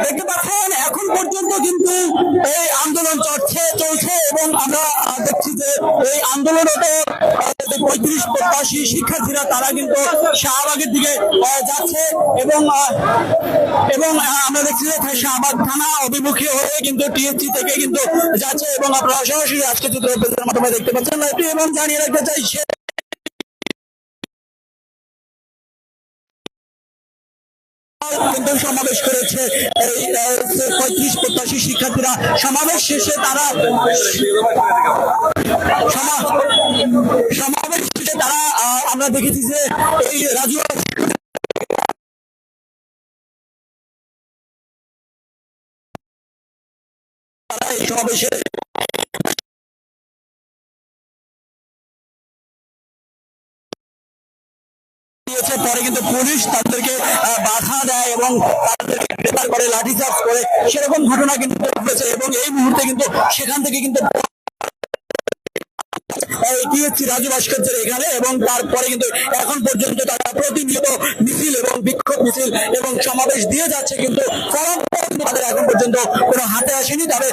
দেখতে পাচ্ছেন এখন পর্যন্ত কিন্তু এই আন্দোলন চলছে এবং আমরা দেখছি যে এই আন্দোলনরত 35 প্রত্যাশী শিক্ষার্থীরা তারা কিন্তু শাহবাগের দিকে যাচ্ছে এবং আমরা দেখছি যে শাহবাগ থানা অভিমুখী হয়ে কিন্তু টিএসসি থেকে কিন্তু যাচ্ছে এবং আপনারা সরাসরি আজকে চিত্রের মাধ্যমে দেখতে পাচ্ছেন এবং জানিয়ে রাখতে চাই কিন্তু সমাবেশ করেছে এই 35 প্রত্যাশী শিক্ষার্থীরা। সমাবেশ শেষে তারা আমরা দেখেছি যে এই রাজু এই সমাবেশে পরে কিন্তু পুলিশ তাদেরকে বাধা দেয় এবং তাদেরকে গ্রেফতার করে লাঠিচার্জ করে সেরকম ঘটনা কিন্তু ঘটেছে এবং এই মুহূর্তে কিন্তু সেখান থেকে কিন্তু রাজু ভাস্কর্যের এখানে এবং তারপরে কিন্তু এখন পর্যন্ত তারা প্রতিনিয়ত মিছিল এবং বিক্ষোভ মিছিল এবং সমাবেশ দিয়ে যাচ্ছে কিন্তু তাদের এখন পর্যন্ত কোনো হাতে আসেনি। তবে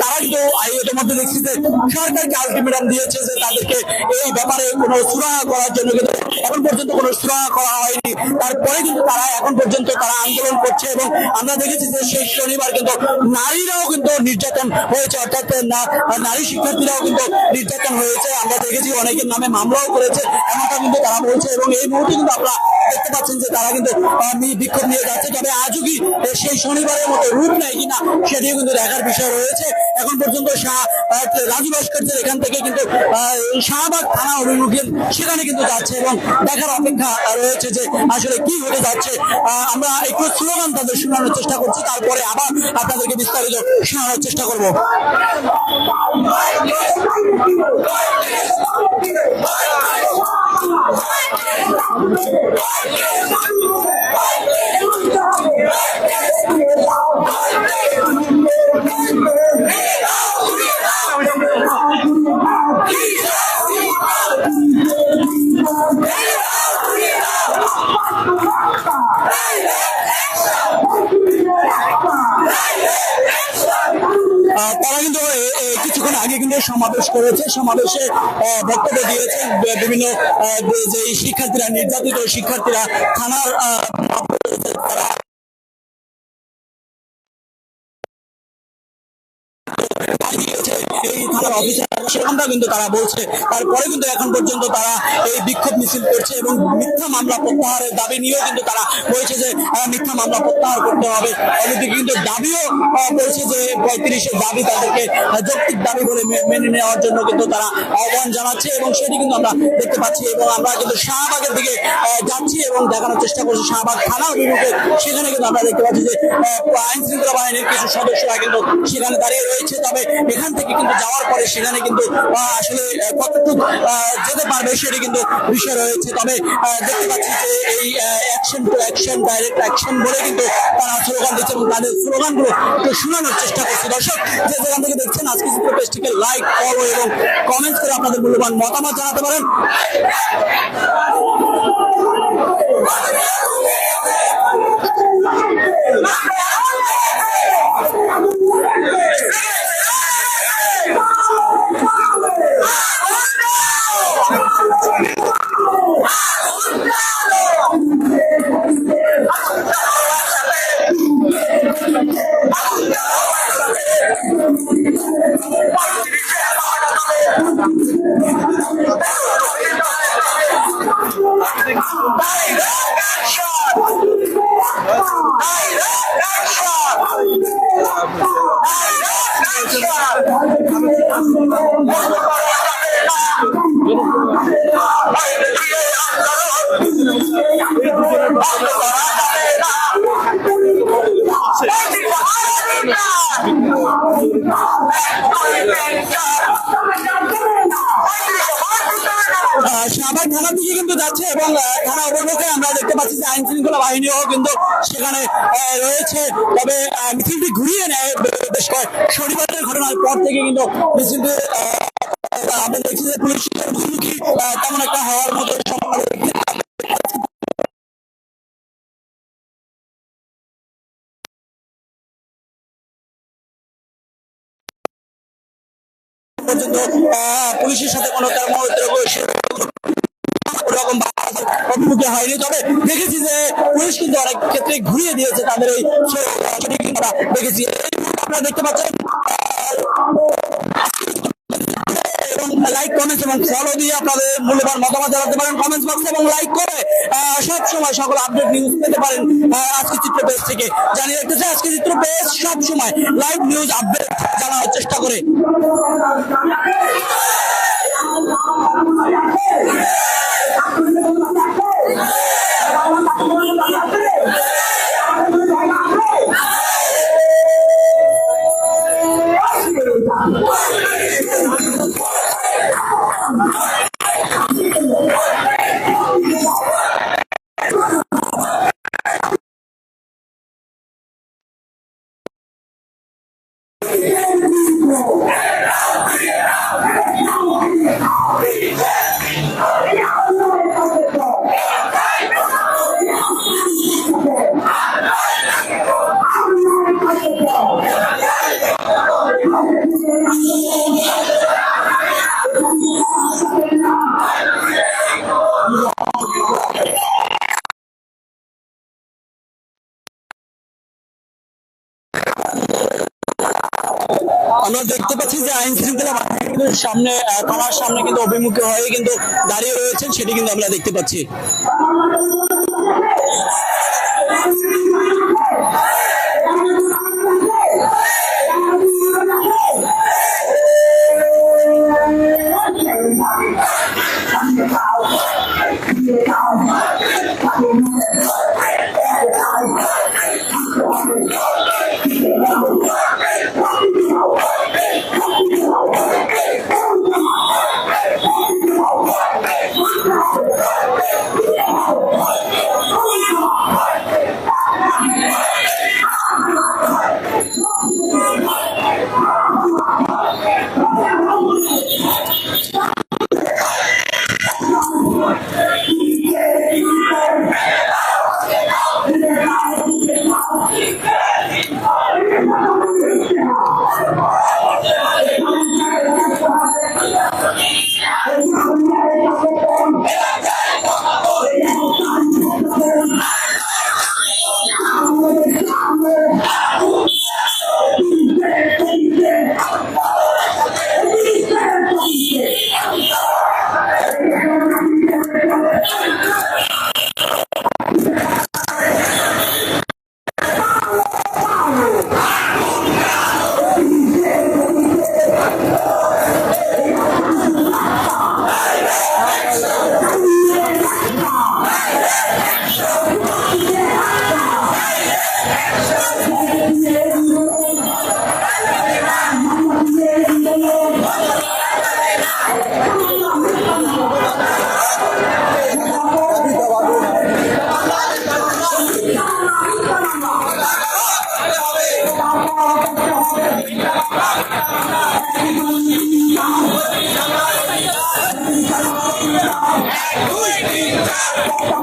তারা কিন্তু ইতিমধ্যে দেখছি যে সরকারকে আলটিমেটাম দিয়েছে যে তাদেরকে এই ব্যাপারে কোনো সুরাহা করার জন্য কিন্তু এখন পর্যন্ত কোনো সুরাহা করা হয়নি। তারপরে কিন্তু তারা এখন পর্যন্ত তারা আন্দোলন করছে এবং আমরা দেখেছি যে শেষ শনিবার কিন্তু নারীরাও কিন্তু নির্যাতন হয়েছে, অর্থাৎ নারী শিক্ষার্থীরাও কিন্তু নির্যাতন হয়েছে। আমরা দেখেছি অনেকের নামে মামলাও করেছে এমনটা কিন্তু তারা বলছে এবং এই মুহূর্তে কিন্তু আমরা দেখতে পাচ্ছেন যে তারা কিন্তু বিক্ষোভ নিয়ে যাচ্ছে। তবে আজও কি সেই শনিবারের মতো রূপ নেয় কিনা সেটিও কিন্তু দেখার বিষয় রয়েছে। এখন পর্যন্ত রাজু ভাস্কর্যের এখান থেকে কিন্তু শাহবাগ থানা অভিমুখে সেখানে কিন্তু যাচ্ছে এবং দেখার অপেক্ষা রয়েছে যে আসলে কি হতে যাচ্ছে। আমরা একটু স্লোগান তাদের শোনানোর চেষ্টা করছি, তারপরে আবার আপনাদেরকে বিস্তারিত শোনানোর চেষ্টা করবো। তারা কিন্তু কিছুক্ষণ আগে কিন্তু সমাবেশ করেছে, সমাবেশে বক্তব্য দিয়েছেন বিভিন্ন যে শিক্ষার্থীরা, নির্যাতিত শিক্ষার্থীরা থানার সেখানটা কিন্তু তারা বলছে। তারপরে কিন্তু এখন পর্যন্ত তারা এই বিক্ষোভ মিছিল করছে এবং মিথ্যা মামলা প্রত্যাহারের দাবি নিয়েও কিন্তু তারা বলছে যে মিথ্যা মামলা প্রত্যাহার করতে হবে। অন্যদিকে কিন্তু দাবিও বলছে যে 35-এর দাবি তাদেরকে যৌক্তিক দাবি বলে মেনে নেওয়ার জন্য কিন্তু তারা আহ্বান জানাচ্ছে এবং সেটি কিন্তু আমরা দেখতে পাচ্ছি। এবং আমরা কিন্তু শাহবাগের দিকে যাচ্ছি এবং দেখানোর চেষ্টা করছি শাহবাগ থানা অভিমুখে। সেখানে কিন্তু আমরা দেখতে পাচ্ছি যে আইন শৃঙ্খলা বাহিনীর কিছু সদস্যরা কিন্তু সেখানে দাঁড়িয়ে রয়েছে। তবে এখান থেকে কিন্তু যাওয়ার পরে সেখানে কিন্তু আসলে কতটুকু যেতে পারবে সেটি কিন্তু বিষয় রয়েছে। তবে দেখতে পাচ্ছি যে এই action to action, direct action বলে কিন্তু তারা স্লোগান দিচ্ছে এবং তাদের স্লোগানগুলো একটু শোনানোর চেষ্টা করছে। দর্শক যে যেখান থেকে দেখছেন আজকে চিত্র পেজটিকে লাইক, ফলো এবং কমেন্ট করে আপনাদের মূল্যবান মতামত জানাতে পারেন। শাহবাগ থানার দিকে কিন্তু যাচ্ছে এবং থানা অভিমুখে আমরা দেখতে পাচ্ছি যে আইন শৃঙ্খলা বাহিনীও কিন্তু সেখানে রয়েছে। তবে মিছিলটি ঘুরিয়ে নেয় বেশ শনিবারের ঘটনার পর থেকে কিন্তু মিছিলটি আমরা দেখছি যে পুলিশের মুখোমুখি তেমন একটা হওয়ার মতো পর্যন্ত পুলিশের সাথে কোনো রকম অভিমুখে হয়নি। তবে দেখেছি যে পুলিশ কিন্তু অনেক ক্ষেত্রে ঘুরিয়ে দিয়েছে তাদের এই দেখেছি। আপনারা দেখতে পাচ্ছেন এবং লাইক কমেন্টস এবং ফলো দিয়ে আপনাদের মূল্যবান মতামত জানাতে পারেন কমেন্টস বক্সে এবং লাইক করে সব সময় সকল আপডেট নিউজ পেতে পারেন আজকে চিত্র পেজ থেকে। জানিয়ে রাখতে চাই আজকে চিত্র পেজ সব সময় লাইভ নিউজ আপডেট জানানোর চেষ্টা করে। আমরা দেখতে পাচ্ছি যে আইন শৃঙ্খলা বাহিনীর সামনে থানার সামনে কিন্তু অভিমুখী হয়ে কিন্তু দাঁড়িয়ে রয়েছেন, সেটি কিন্তু আমরা দেখতে পাচ্ছি।